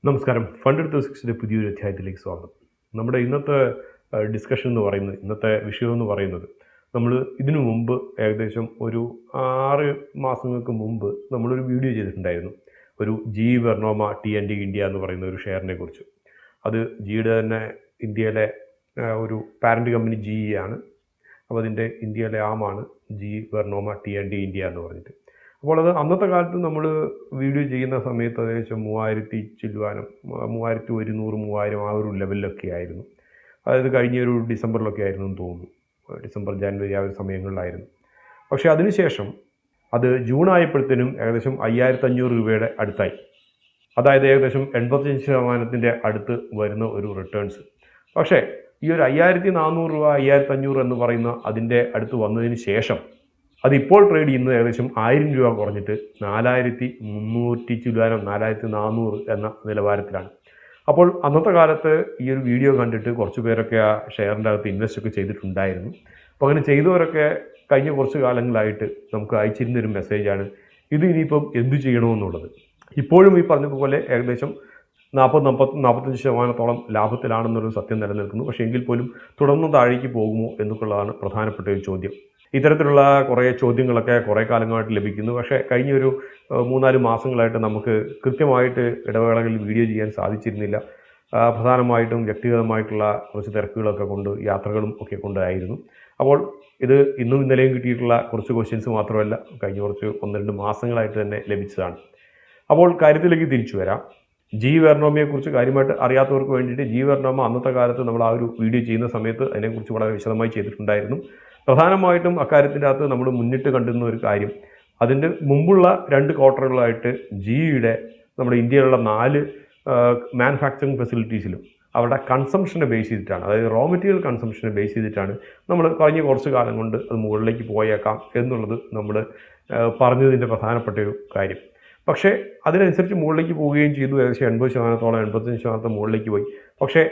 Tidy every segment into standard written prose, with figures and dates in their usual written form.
നമസ്കാരം. ഫണ്ട് എടുത്ത സിക്സിൻ്റെ പുതിയൊരു അധ്യായത്തിലേക്ക് സ്വാഗതം. നമ്മുടെ ഇന്നത്തെ ഡിസ്കഷൻ എന്ന് പറയുന്നത്, ഇന്നത്തെ വിഷയം എന്ന് പറയുന്നത്, നമ്മൾ ഇതിനു മുമ്പ് ഏകദേശം ഒരു 6 മാസങ്ങൾക്ക് മുമ്പ് നമ്മളൊരു വീഡിയോ ചെയ്തിട്ടുണ്ടായിരുന്നു. ഒരു ജി വെർണോമ ടി&ഡി ഇന്ത്യ എന്ന് പറയുന്ന ഒരു ഷെയറിനെ കുറിച്ച്. അത് ജിയുടെ തന്നെ ഇന്ത്യയിലെ ഒരു പാരൻറ്റ് കമ്പനി ജി ആണ്. അപ്പോൾ അതിൻ്റെ ഇന്ത്യയിലെ ആമാണ് ജി വെർണോമ ടി&ഡി ഇന്ത്യ എന്ന് പറഞ്ഞിട്ട്. അപ്പോൾ അത് അന്നത്തെ കാലത്ത് നമ്മൾ വീഡിയോ ചെയ്യുന്ന സമയത്ത് ഏകദേശം 3000 ചില്ലുവാനും 3100 3000 ആ ഒരു ലെവലിലൊക്കെ ആയിരുന്നു. അതായത് കഴിഞ്ഞൊരു ഡിസംബറിലൊക്കെ ആയിരുന്നു എന്ന് തോന്നുന്നു. ഡിസംബർ ജനുവരി ആ ഒരു സമയങ്ങളിലായിരുന്നു. പക്ഷേ അതിനുശേഷം അത് ജൂൺ ആയപ്പോഴത്തേനും ഏകദേശം 5500 രൂപയുടെ അടുത്തായി. അതായത് ഏകദേശം 85% അടുത്ത് വരുന്ന ഒരു റിട്ടേൺസ്. പക്ഷേ ഈ ഒരു 5400 രൂപ 5500 എന്ന് പറയുന്ന അതിൻ്റെ അടുത്ത് വന്നതിന് ശേഷം അതിപ്പോൾ ട്രേഡ് ചെയ്യുന്നത് ഏകദേശം 1000 രൂപ കുറഞ്ഞിട്ട് 4300 ചില്ലുവാനം 4400 എന്ന നിലവാരത്തിലാണ്. അപ്പോൾ അന്നത്തെ കാലത്ത് ഈ ഒരു വീഡിയോ കണ്ടിട്ട് കുറച്ച് പേരൊക്കെ ആ ഷെയറിൻ്റെ അകത്ത് ഇൻവെസ്റ്റ് ഒക്കെ ചെയ്തിട്ടുണ്ടായിരുന്നു. അപ്പോൾ അങ്ങനെ ചെയ്തവരൊക്കെ കഴിഞ്ഞ കുറച്ച് കാലങ്ങളായിട്ട് നമുക്ക് അയച്ചിരുന്നൊരു മെസ്സേജാണ് ഇത് ഇനിയിപ്പം എന്തു ചെയ്യണമെന്നുള്ളത്. ഇപ്പോഴും ഈ പറഞ്ഞതുപോലെ ഏകദേശം 40-45% ലാഭത്തിലാണെന്നൊരു സത്യം നിലനിൽക്കുന്നു. പക്ഷേ എങ്കിൽ പോലും തുടർന്ന് താഴേക്ക് പോകുമോ എന്നൊക്കെയുള്ളതാണ് പ്രധാനപ്പെട്ട ഒരു ചോദ്യം. ഇത്തരത്തിലുള്ള കുറേ ചോദ്യങ്ങളൊക്കെ കുറേ കാലങ്ങളായിട്ട് ലഭിക്കുന്നു. പക്ഷേ കഴിഞ്ഞൊരു 3-4 മാസങ്ങളായിട്ട് നമുക്ക് കൃത്യമായിട്ട് ഇടവേളകളിൽ വീഡിയോ ചെയ്യാൻ സാധിച്ചിരുന്നില്ല. പ്രധാനമായിട്ടും വ്യക്തിഗതമായിട്ടുള്ള കുറച്ച് തിരക്കുകളൊക്കെ കൊണ്ട്, യാത്രകളും ഒക്കെ കൊണ്ടായിരുന്നു. അപ്പോൾ ഇത് ഇന്നും ഇന്നലെയും കിട്ടിയിട്ടുള്ള കുറച്ച് ക്വസ്റ്റ്യൻസ് മാത്രമല്ല, കഴിഞ്ഞ കുറച്ച് 1-2 മാസങ്ങളായിട്ട് തന്നെ ലഭിച്ചതാണ്. അപ്പോൾ കാര്യത്തിലേക്ക് തിരിച്ചു വരാം. ജി വെർണോമയെക്കുറിച്ച് കാര്യമായിട്ട് അറിയാത്തവർക്ക് വേണ്ടിയിട്ട്, ജി വെർണോമ അന്നത്തെ കാലത്ത് നമ്മൾ ആ ഒരു വീഡിയോ ചെയ്യുന്ന സമയത്ത് അതിനെക്കുറിച്ച് വളരെ വിശദമായി ചെയ്തിട്ടുണ്ടായിരുന്നു. പ്രധാനമായിട്ടും അക്കാര്യത്തിൻ്റെ അകത്ത് നമ്മൾ മുന്നിട്ട് കണ്ടിരുന്ന ഒരു കാര്യം, അതിൻ്റെ മുമ്പുള്ള 2 ക്വാർട്ടറുകളായിട്ട് ജിയുടെ നമ്മുടെ ഇന്ത്യയിലുള്ള 4 മാനുഫാക്ചറിങ് ഫെസിലിറ്റീസിലും അവരുടെ കൺസംഷനെ ബേസ് ചെയ്തിട്ടാണ്, അതായത് റോ മെറ്റീരിയൽ കൺസംഷനെ ബേസ് ചെയ്തിട്ടാണ് നമ്മൾ കഴിഞ്ഞ കുറച്ച് കാലം കൊണ്ട് അത് മുകളിലേക്ക് പോയേക്കാം എന്നുള്ളത് നമ്മൾ പറഞ്ഞതിൻ്റെ പ്രധാനപ്പെട്ട ഒരു കാര്യം. പക്ഷേ അതിനനുസരിച്ച് മുകളിലേക്ക് പോവുകയും ചെയ്തു. ഏകദേശം 80%, 85% മുകളിലേക്ക് പോയി. പക്ഷേ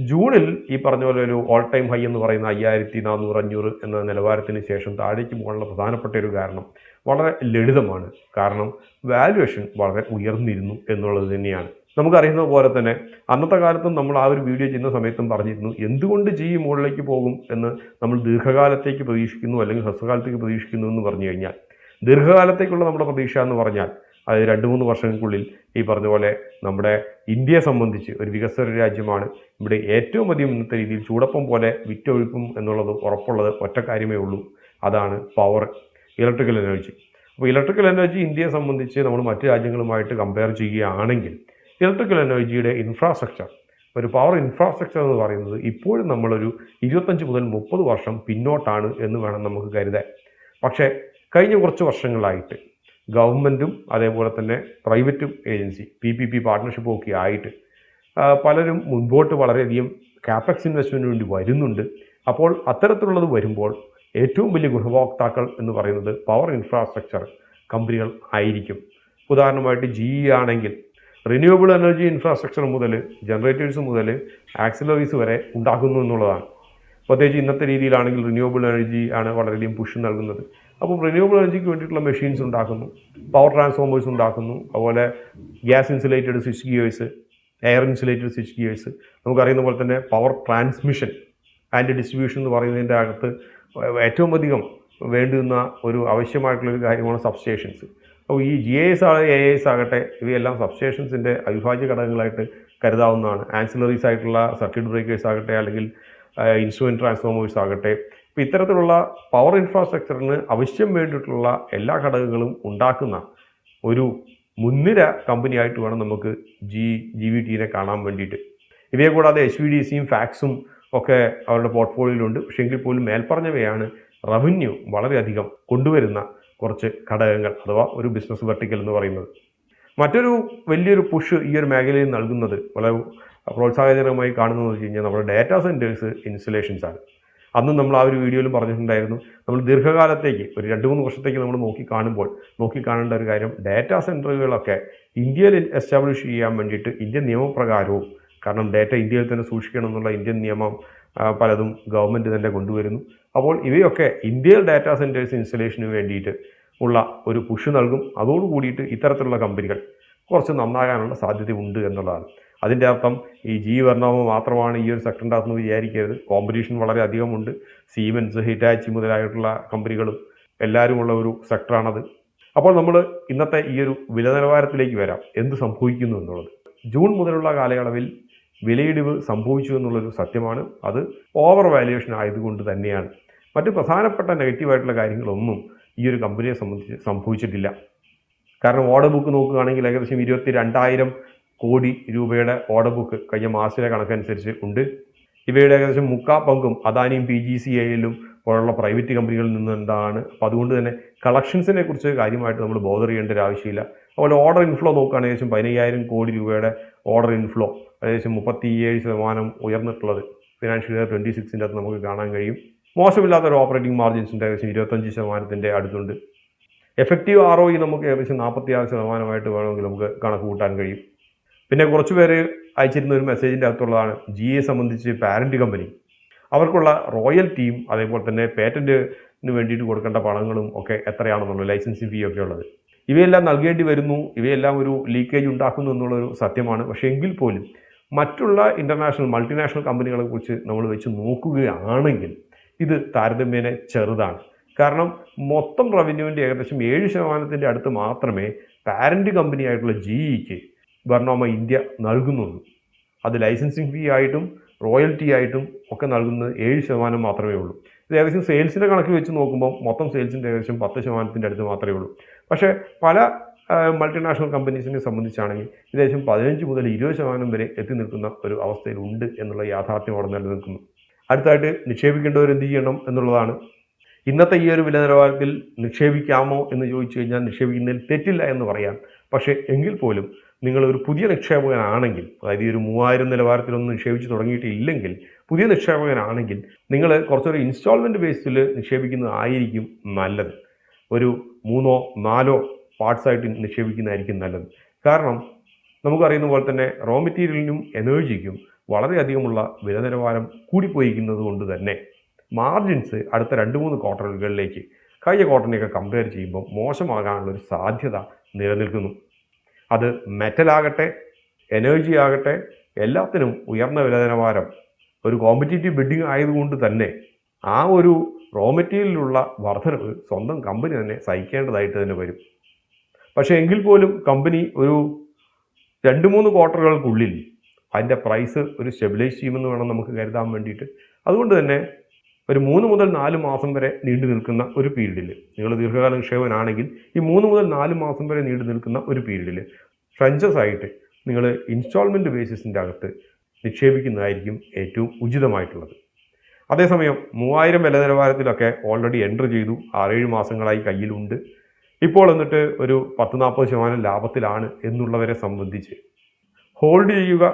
ജൂണിൽ ഈ പറഞ്ഞ പോലെ ഒരു ഓൾ ടൈം ഹൈ എന്ന് പറയുന്ന 5400 500 എന്ന നിലവാരത്തിന് ശേഷം താഴേക്ക് പോകാനുള്ള പ്രധാനപ്പെട്ട ഒരു കാരണം വളരെ ലളിതമാണ്. കാരണം വാല്യുവേഷൻ വളരെ ഉയർന്നിരുന്നു എന്നുള്ളത് തന്നെയാണ്. നമുക്കറിയുന്നത് പോലെ തന്നെ അന്നത്തെ കാലത്തും നമ്മൾ ആ ഒരു വീഡിയോ ചെയ്യുന്ന സമയത്തും പറഞ്ഞിരുന്നു, എന്തുകൊണ്ട് ജി മുകളിലേക്ക് പോകും എന്ന് നമ്മൾ ദീർഘകാലത്തേക്ക് പ്രതീക്ഷിക്കുന്നു, അല്ലെങ്കിൽ ഹ്രസ്വകാലത്തേക്ക് പ്രതീക്ഷിക്കുന്നു എന്ന് പറഞ്ഞു കഴിഞ്ഞാൽ, ദീർഘകാലത്തേക്കുള്ള നമ്മുടെ പ്രതീക്ഷ എന്ന് പറഞ്ഞാൽ അത് 2-3 വർഷങ്ങൾക്കുള്ളിൽ ഈ പറഞ്ഞ പോലെ നമ്മുടെ ഇന്ത്യയെ സംബന്ധിച്ച് ഒരു വികസ്വര രാജ്യമാണ്. ഇവിടെ ഏറ്റവും അധികം ഇന്നത്തെ രീതിയിൽ ചൂടപ്പം പോലെ വിറ്റൊഴുക്കും എന്നുള്ളത് ഉറപ്പുള്ളത് ഒറ്റ കാര്യമേ ഉള്ളൂ, അതാണ് പവർ, ഇലക്ട്രിക്കൽ എനർജി. അപ്പോൾ ഇലക്ട്രിക്കൽ എനർജി ഇന്ത്യയെ സംബന്ധിച്ച് നമ്മൾ മറ്റ് രാജ്യങ്ങളുമായിട്ട് കമ്പയർ ചെയ്യുകയാണെങ്കിൽ ഇലക്ട്രിക്കൽ എനർജിയുടെ ഇൻഫ്രാസ്ട്രക്ചർ, ഒരു പവർ ഇൻഫ്രാസ്ട്രക്ചർ എന്ന് പറയുന്നത് ഇപ്പോഴും നമ്മളൊരു 25 മുതൽ 30 വർഷം പിന്നോട്ടാണ് എന്ന് വേണം നമുക്ക് കരുതാൻ. പക്ഷേ കഴിഞ്ഞ കുറച്ച് വർഷങ്ങളായിട്ട് ഗവൺമെൻറ്റും അതേപോലെ തന്നെ പ്രൈവറ്റും ഏജൻസി PPP പാർട്ട്ണർഷിപ്പും ഒക്കെ ആയിട്ട് പലരും മുൻപോട്ട് വളരെയധികം കാപ്പക്സ് ഇൻവെസ്റ്റ്മെൻറ്റിന് വേണ്ടി വരുന്നുണ്ട്. അപ്പോൾ അത്തരത്തിലുള്ളത് വരുമ്പോൾ ഏറ്റവും വലിയ ഗുണഭോക്താക്കൾ എന്ന് പറയുന്നത് പവർ ഇൻഫ്രാസ്ട്രക്ചർ കമ്പനികൾ ആയിരിക്കും. ഉദാഹരണമായിട്ട് GE ആണെങ്കിൽ റിന്യൂവബിൾ എനർജി ഇൻഫ്രാസ്ട്രക്ചർ മുതൽ ജനറേറ്റേഴ്സ് മുതൽ ആക്സിലറീസ് വരെ ഉണ്ടാക്കുന്നു എന്നുള്ളതാണ്. പ്രത്യേകിച്ച് ഇന്നത്തെ രീതിയിലാണെങ്കിൽ റിന്യൂവബിൾ എനർജി ആണ് വളരെയധികം പുഷ് നൽകുന്നത്. അപ്പോൾ റിന്യൂവബിൾ എനർജിക്ക് വേണ്ടിയിട്ടുള്ള മെഷീൻസ് ഉണ്ടാക്കുന്നു, പവർ ട്രാൻസ്ഫോമേഴ്സ് ഉണ്ടാക്കുന്നു, അതുപോലെ gas insulated switch gears, air insulated switch gears. നമുക്കറിയുന്ന പോലെ തന്നെ പവർ ട്രാൻസ്മിഷൻ ആൻഡ് ഡിസ്ട്രിബ്യൂഷൻ എന്ന് പറയുന്നതിൻ്റെ അകത്ത് ഏറ്റവും അധികം വേണ്ടുന്ന ഒരു ആവശ്യമായിട്ടുള്ളൊരു കാര്യമാണ് സബ്സ്റ്റേഷൻസ്. അപ്പോൾ ഈ GIS AIS ആകട്ടെ, ഇവയെല്ലാം സബ്സ്റ്റേഷൻസിൻ്റെ അവിഭാജ്യ ഘടകങ്ങളായിട്ട് കരുതാവുന്നതാണ്. ആൻസിലറീസ് ആയിട്ടുള്ള സർക്യൂട്ട് ബ്രേക്കേഴ്സ് ആകട്ടെ, അല്ലെങ്കിൽ ഇൻസ്ട്രുമെൻറ്റ് ട്രാൻസ്ഫോമേഴ്സ് ആകട്ടെ. ഇപ്പോൾ ഇത്തരത്തിലുള്ള പവർ ഇൻഫ്രാസ്ട്രക്ചറിന് ആവശ്യം വേണ്ടിയിട്ടുള്ള എല്ലാ ഘടകങ്ങളും ഉണ്ടാക്കുന്ന ഒരു മുൻനിര കമ്പനിയായിട്ട് വേണം നമുക്ക് GVTനെ കാണാൻ വേണ്ടിയിട്ട്. ഇവയെ കൂടാതെ HVDCയും ഫാക്സും ഒക്കെ അവരുടെ പോർട്ട്ഫോളിയോയിലുണ്ട്. പക്ഷേ എങ്കിൽ പോലും മേൽപ്പറഞ്ഞവയാണ് റവന്യൂ വളരെയധികം കൊണ്ടുവരുന്ന കുറച്ച് ഘടകങ്ങൾ, അഥവാ ഒരു ബിസിനസ് വെർട്ടിക്കൽ എന്ന് പറയുന്നത്. മറ്റൊരു വലിയൊരു പുഷ് ഈ ഒരു മേഖലയിൽ നൽകുന്നത്, വളരെ പ്രോത്സാഹജനകമായി കാണുന്നതെന്ന് വെച്ച് കഴിഞ്ഞാൽ നമ്മുടെ ഡാറ്റാ സെൻറ്റേഴ്സ് ഇൻസ്റ്റലേഷൻസ് ആണ്. അന്നും നമ്മൾ ആ ഒരു വീഡിയോയിലും പറഞ്ഞിട്ടുണ്ടായിരുന്നു, നമ്മൾ ദീർഘകാലത്തേക്ക് ഒരു 2-3 വർഷത്തേക്ക് നമ്മൾ നോക്കിക്കാണേണ്ട ഒരു കാര്യം, ഡാറ്റാ സെൻറ്ററുകളൊക്കെ ഇന്ത്യയിൽ എസ്റ്റാബ്ലിഷ് ചെയ്യാൻ വേണ്ടിയിട്ട് ഇന്ത്യൻ നിയമപ്രകാരവും, കാരണം ഡാറ്റ ഇന്ത്യയിൽ തന്നെ സൂക്ഷിക്കണം എന്നുള്ള ഇന്ത്യൻ നിയമം പലതും ഗവൺമെൻറ് തന്നെ കൊണ്ടുവരുന്നു. അപ്പോൾ ഇവയൊക്കെ ഇന്ത്യയിൽ ഡാറ്റാ സെൻറ്റേഴ്സ് ഇൻസ്റ്റലേഷന് വേണ്ടിയിട്ട് ഉള്ള ഒരു പുഷ് നൽകും. അതോടുകൂടിയിട്ട് ഇത്തരത്തിലുള്ള കമ്പനികൾ കുറച്ച് നന്നാകാനുള്ള സാധ്യതയുണ്ട് എന്നുള്ളതാണ്. അതിൻ്റെ അർത്ഥം ഈ വർണ്ണോമ മാത്രമാണ് ഈ ഒരു സെക്ടറിൻ്റെ അകത്ത് വിചാരിക്കരുത്. കോമ്പറ്റീഷൻ വളരെ അധികമുണ്ട്. സീമെൻസ്, ഹിറ്റാച്ചി മുതലായിട്ടുള്ള കമ്പനികളും എല്ലാവരുമുള്ള ഒരു സെക്ടറാണത്. അപ്പോൾ നമ്മൾ ഇന്നത്തെ ഈ ഒരു വില നിലവാരത്തിലേക്ക് വരാം, എന്ത് സംഭവിക്കുന്നു എന്നുള്ളത്. ജൂൺ മുതലുള്ള കാലയളവിൽ വിലയിടിവ് സംഭവിച്ചു എന്നുള്ളൊരു സത്യമാണ്. അത് ഓവർ വാല്യുവേഷൻ ആയതുകൊണ്ട് തന്നെയാണ്. മറ്റ് പ്രധാനപ്പെട്ട നെഗറ്റീവായിട്ടുള്ള കാര്യങ്ങളൊന്നും ഈ ഒരു കമ്പനിയെ സംബന്ധിച്ച് സംഭവിച്ചിട്ടില്ല. കാരണം ഓർഡർ ബുക്ക് നോക്കുകയാണെങ്കിൽ ഏകദേശം 22,000 കോടി രൂപയുടെ ഓർഡർ ബുക്ക് കഴിഞ്ഞ മാസത്തിലെ കണക്കനുസരിച്ച് ഉണ്ട്. ഇവയുടെ ഏകദേശം 3/4 പങ്കും അദാനിയും PGCIലും പോലുള്ള പ്രൈവറ്റ് കമ്പനികളിൽ നിന്നുണ്ടാണ്. അപ്പോൾ അതുകൊണ്ട് തന്നെ കളക്ഷൻസിനെ കുറിച്ച് കാര്യമായിട്ട് നമ്മൾ ബോധർ ചെയ്യേണ്ട ഒരു ആവശ്യമില്ല. അതുപോലെ ഓർഡർ ഇൻഫ്ലോ നോക്കുകയാണെങ്കിൽ ഏകദേശം 15,000 കോടി രൂപയുടെ ഓർഡർ ഇൻഫ്ലോ, ഏകദേശം 37% ഉയർന്നിട്ടുള്ളത് ഫിനാൻഷ്യൽ ഇയർ 26ൻ്റെ അകത്ത് നമുക്ക് കാണാൻ കഴിയും. മോശമില്ലാത്തൊരു ഓപ്പറേറ്റിംഗ് മാർജിൻസിൻ്റെ ഏകദേശം 25% അടുത്തുണ്ട്. എഫക്റ്റീവ് ROE നമുക്ക് ഏകദേശം 46% വേണമെങ്കിൽ നമുക്ക് കണക്ക് കൂട്ടാൻ കഴിയും. പിന്നെ കുറച്ച് പേര് അയച്ചിരുന്ന ഒരു മെസ്സേജിൻ്റെ അകത്തുള്ളതാണ് GE സംബന്ധിച്ച് പാരൻറ്റ് കമ്പനി അവർക്കുള്ള റോയൽറ്റിയും അതേപോലെ തന്നെ പേറ്റൻറ്റിന് വേണ്ടിയിട്ട് കൊടുക്കേണ്ട പണങ്ങളും ഒക്കെ എത്രയാണെന്നുള്ളത്, ലൈസൻസിങ് ഫീ ഒക്കെ ഉള്ളത്, ഇവയെല്ലാം നൽകേണ്ടി വരുന്നു. ഇവയെല്ലാം ഒരു ലീക്കേജ് ഉണ്ടാക്കുന്നു എന്നുള്ളൊരു സത്യമാണ്. പക്ഷേ എങ്കിൽ പോലും മറ്റുള്ള ഇൻ്റർനാഷണൽ മൾട്ടിനാഷണൽ കമ്പനികളെ കുറിച്ച് നമ്മൾ വെച്ച് നോക്കുകയാണെങ്കിൽ ഇത് താരതമ്യേന ചെറുതാണ്. കാരണം മൊത്തം റവന്യൂവിൻ്റെ ഏകദേശം 7% അടുത്ത് മാത്രമേ പാരൻറ്റ് കമ്പനിയായിട്ടുള്ള GEക്ക് വർണ്ണോമ ഇന്ത്യ നൽകുന്നുള്ളൂ. അത് ലൈസൻസിങ് ഫീ ആയിട്ടും റോയൽറ്റി ആയിട്ടും ഒക്കെ നൽകുന്നത് 7% മാത്രമേ ഉള്ളൂ. ഇത് ഏകദേശം സെയിൽസിൻ്റെ കണക്ക് വെച്ച് നോക്കുമ്പോൾ മൊത്തം സെയിൽസിൻ്റെ ഏകദേശം 10% അടുത്ത് മാത്രമേ ഉള്ളൂ. പക്ഷേ പല മൾട്ടിനാഷണൽ കമ്പനീസിനെ സംബന്ധിച്ചാണെങ്കിൽ ഏകദേശം 15 മുതൽ 20% വരെ എത്തി നിൽക്കുന്ന ഒരു അവസ്ഥയിലുണ്ട് എന്നുള്ള യാഥാർത്ഥ്യം അവിടെ നിലനിൽക്കുന്നു. അടുത്തായിട്ട് നിക്ഷേപിക്കേണ്ടവർ എന്ത് ചെയ്യണം എന്നുള്ളതാണ്. ഇന്നത്തെ ഈ ഒരു വില നിലവാരത്തിൽ നിക്ഷേപിക്കാമോ എന്ന് ചോദിച്ചു കഴിഞ്ഞാൽ നിക്ഷേപിക്കുന്നതിൽ തെറ്റില്ല എന്ന് പറയാം. പക്ഷേ എങ്കിൽ പോലും നിങ്ങളൊരു പുതിയ നിക്ഷേപകനാണെങ്കിൽ, അതായത് ഈ ഒരു 3000 നിലവാരത്തിലൊന്നും നിക്ഷേപിച്ച് തുടങ്ങിയിട്ടില്ലെങ്കിൽ പുതിയ നിക്ഷേപകനാണെങ്കിൽ നിങ്ങൾ കുറച്ചൊരു ഇൻസ്റ്റാൾമെൻറ്റ് ബേസിൽ നിക്ഷേപിക്കുന്നതായിരിക്കും നല്ലത്. ഒരു 3-4 പാർട്സായിട്ട് നിക്ഷേപിക്കുന്നതായിരിക്കും നല്ലത്. കാരണം നമുക്കറിയുന്ന പോലെ തന്നെ റോ മെറ്റീരിയലിനും എനർജിക്കും വളരെയധികമുള്ള വില നിലവാരം കൂടിപ്പോയിരിക്കുന്നത് കൊണ്ട് തന്നെ മാർജിൻസ് അടുത്ത 2-3 ക്വാർട്ടറുകളിലേക്ക് കഴിഞ്ഞ ക്വാർട്ടറിനെയൊക്കെ കമ്പയർ ചെയ്യുമ്പോൾ മോശമാകാനുള്ളൊരു സാധ്യത നിലനിൽക്കുന്നു. അത് മെറ്റലാകട്ടെ എനർജി ആകട്ടെ എല്ലാത്തിനും ഉയർന്ന വില നിലവാരം ഒരു കോമ്പറ്റീറ്റീവ് ബിഡിങ് ആയതുകൊണ്ട് തന്നെ ആ ഒരു റോ മെറ്റീരിയലിലുള്ള വർധനവ് സ്വന്തം കമ്പനി തന്നെ സഹിക്കേണ്ടതായിട്ട് തന്നെ വരും. പക്ഷേ എങ്കിൽ പോലും കമ്പനി ഒരു 2-3 ക്വാർട്ടറുകൾക്കുള്ളിൽ അതിൻ്റെ പ്രൈസ് ഒരു സ്റ്റെബിലൈസ് ചെയ്യുമെന്ന് വേണം നമുക്ക് കരുതാൻ വേണ്ടിയിട്ട്. അതുകൊണ്ട് തന്നെ ഒരു 3 മുതൽ 4 മാസം വരെ നീണ്ടു നിൽക്കുന്ന ഒരു പീരീഡിൽ, നിങ്ങൾ ദീർഘകാല നിക്ഷേപകനാണെങ്കിൽ ഈ 3 മുതൽ 4 മാസം വരെ നീണ്ടു നിൽക്കുന്ന ഒരു പീരീഡിൽ ഫ്രഞ്ചസ് ആയിട്ട് നിങ്ങൾ ഇൻസ്റ്റാൾമെൻറ്റ് ബേസിസിൻ്റെ അകത്ത് നിക്ഷേപിക്കുന്നതായിരിക്കും ഏറ്റവും ഉചിതമായിട്ടുള്ളത്. അതേസമയം 3000 വില നിലവാരത്തിലൊക്കെ ഓൾറെഡി എൻ്റർ ചെയ്തു, 6-7 മാസങ്ങളായി കയ്യിലുണ്ട്. ഇപ്പോൾ എന്നിട്ട് ഒരു 10-40% ലാഭത്തിലാണ് എന്നുള്ളവരെ സംബന്ധിച്ച് ഹോൾഡ് ചെയ്യുക.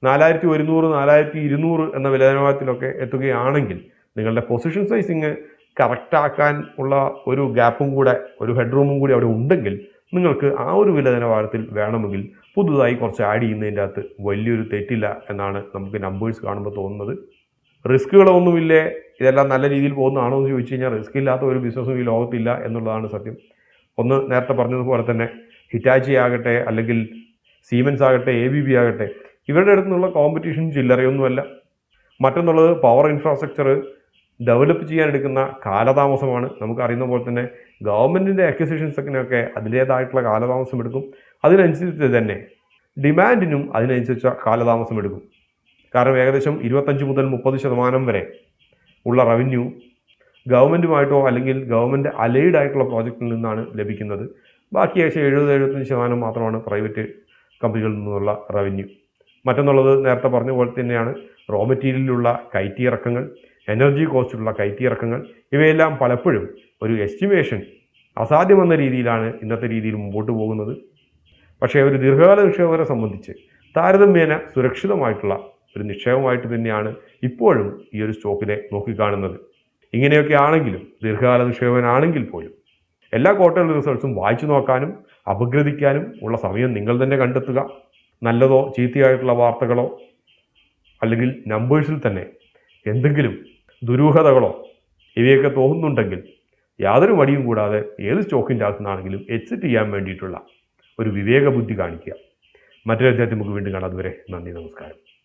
4100, 4200 എന്ന വില നിലവാരത്തിലൊക്കെ എത്തുകയാണെങ്കിൽ നിങ്ങളുടെ പൊസിഷൻ സൈസിങ് കറക്റ്റാക്കാൻ ഉള്ള ഒരു ഗ്യാപ്പും കൂടെ, ഒരു ഹെഡ്റൂമും കൂടി അവിടെ ഉണ്ടെങ്കിൽ നിങ്ങൾക്ക് ആ ഒരു വില നിലവാരത്തിൽ വേണമെങ്കിൽ പുതുതായി കുറച്ച് ആഡ് ചെയ്യുന്നതിൻ്റെ അകത്ത് വലിയൊരു തെറ്റില്ല എന്നാണ് നമുക്ക് നമ്പേഴ്സ് കാണുമ്പോൾ തോന്നുന്നത്. റിസ്കുകളൊന്നുമില്ലേ, ഇതെല്ലാം നല്ല രീതിയിൽ പോകുന്നതാണോ എന്ന് ചോദിച്ചു കഴിഞ്ഞാൽ റിസ്ക് ഇല്ലാത്ത ഒരു ബിസിനസ്സും ഈ ലോകത്തില്ല എന്നുള്ളതാണ് സത്യം. ഒന്ന് നേരത്തെ പറഞ്ഞതുപോലെ തന്നെ ഹിറ്റാച്ചി ആകട്ടെ അല്ലെങ്കിൽ സീമെൻസ് ആകട്ടെ ABB ആകട്ടെ ഇവരുടെ അടുത്തുനിന്നുള്ള കോമ്പറ്റീഷൻ ചില്ലറയൊന്നുമല്ല. മറ്റൊന്നുള്ളത് പവർ ഇൻഫ്രാസ്ട്രക്ചർ ഡെവലപ്പ് ചെയ്യാനെടുക്കുന്ന കാലതാമസമാണ്. നമുക്കറിയുന്ന പോലെ തന്നെ ഗവൺമെൻറ്റിൻ്റെ അക്വിസിഷൻസൊക്കെ അതിൻ്റേതായിട്ടുള്ള കാലതാമസം എടുക്കും. അതിനനുസരിച്ച് തന്നെ ഡിമാൻഡിനും അതിനനുസരിച്ച കാലതാമസം എടുക്കും. കാരണം ഏകദേശം 25 മുതൽ 30% വരെ ഉള്ള റവന്യൂ ഗവൺമെൻറ്റുമായിട്ടോ അല്ലെങ്കിൽ ഗവൺമെൻറ് അലൈഡ് ആയിട്ടുള്ള പ്രോജക്റ്റിൽ നിന്നാണ് ലഭിക്കുന്നത്. ബാക്കി ഏകദേശം 70-75% മാത്രമാണ് പ്രൈവറ്റ് കമ്പനികളിൽ നിന്നുള്ള റവന്യൂ. മറ്റൊന്നുള്ളത് നേരത്തെ പറഞ്ഞ പോലെ തന്നെയാണ് റോ മെറ്റീരിയലിലുള്ള കയറ്റിയിറക്കങ്ങൾ, എനർജി കോസ്റ്റിലുള്ള കയറ്റിയിറക്കങ്ങൾ. ഇവയെല്ലാം പലപ്പോഴും ഒരു എസ്റ്റിമേഷൻ അസാധ്യമെന്ന രീതിയിലാണ് ഇന്നത്തെ രീതിയിൽ മുമ്പോട്ട് പോകുന്നത്. പക്ഷേ ഒരു ദീർഘകാല നിക്ഷേപകരെ സംബന്ധിച്ച് താരതമ്യേന സുരക്ഷിതമായിട്ടുള്ള ഒരു നിക്ഷേപമായിട്ട് തന്നെയാണ് ഇപ്പോഴും ഈ ഒരു സ്റ്റോക്കിനെ നോക്കിക്കാണുന്നത്. ഇങ്ങനെയൊക്കെ ആണെങ്കിലും ദീർഘകാല നിക്ഷേപകനാണെങ്കിൽ പോലും എല്ലാ ക്വാർട്ടർലി റിസൾട്ട്സും വായിച്ചു നോക്കാനും അപഗ്രഥിക്കാനും ഉള്ള സമയം നിങ്ങൾ തന്നെ കണ്ടെത്തുക. നല്ലതോ ചീത്തയായിട്ടുള്ള വാർത്തകളോ അല്ലെങ്കിൽ നമ്പേഴ്സിൽ തന്നെ എന്തെങ്കിലും ദുരൂഹതകളോ ഇവയൊക്കെ തോന്നുന്നുണ്ടെങ്കിൽ യാതൊരു മടിയും കൂടാതെ ഏത് സ്റ്റോക്കിൻ്റെ അകത്തുനിന്നാണെങ്കിലും എക്സിറ്റ് ചെയ്യാൻ വേണ്ടിയിട്ടുള്ള ഒരു വിവേക ബുദ്ധി കാണിക്കുക. മറ്റൊരു അധ്യായത്തിൽ നമുക്ക് വീണ്ടും കാണാം. അതുവരെ നന്ദി, നമസ്കാരം.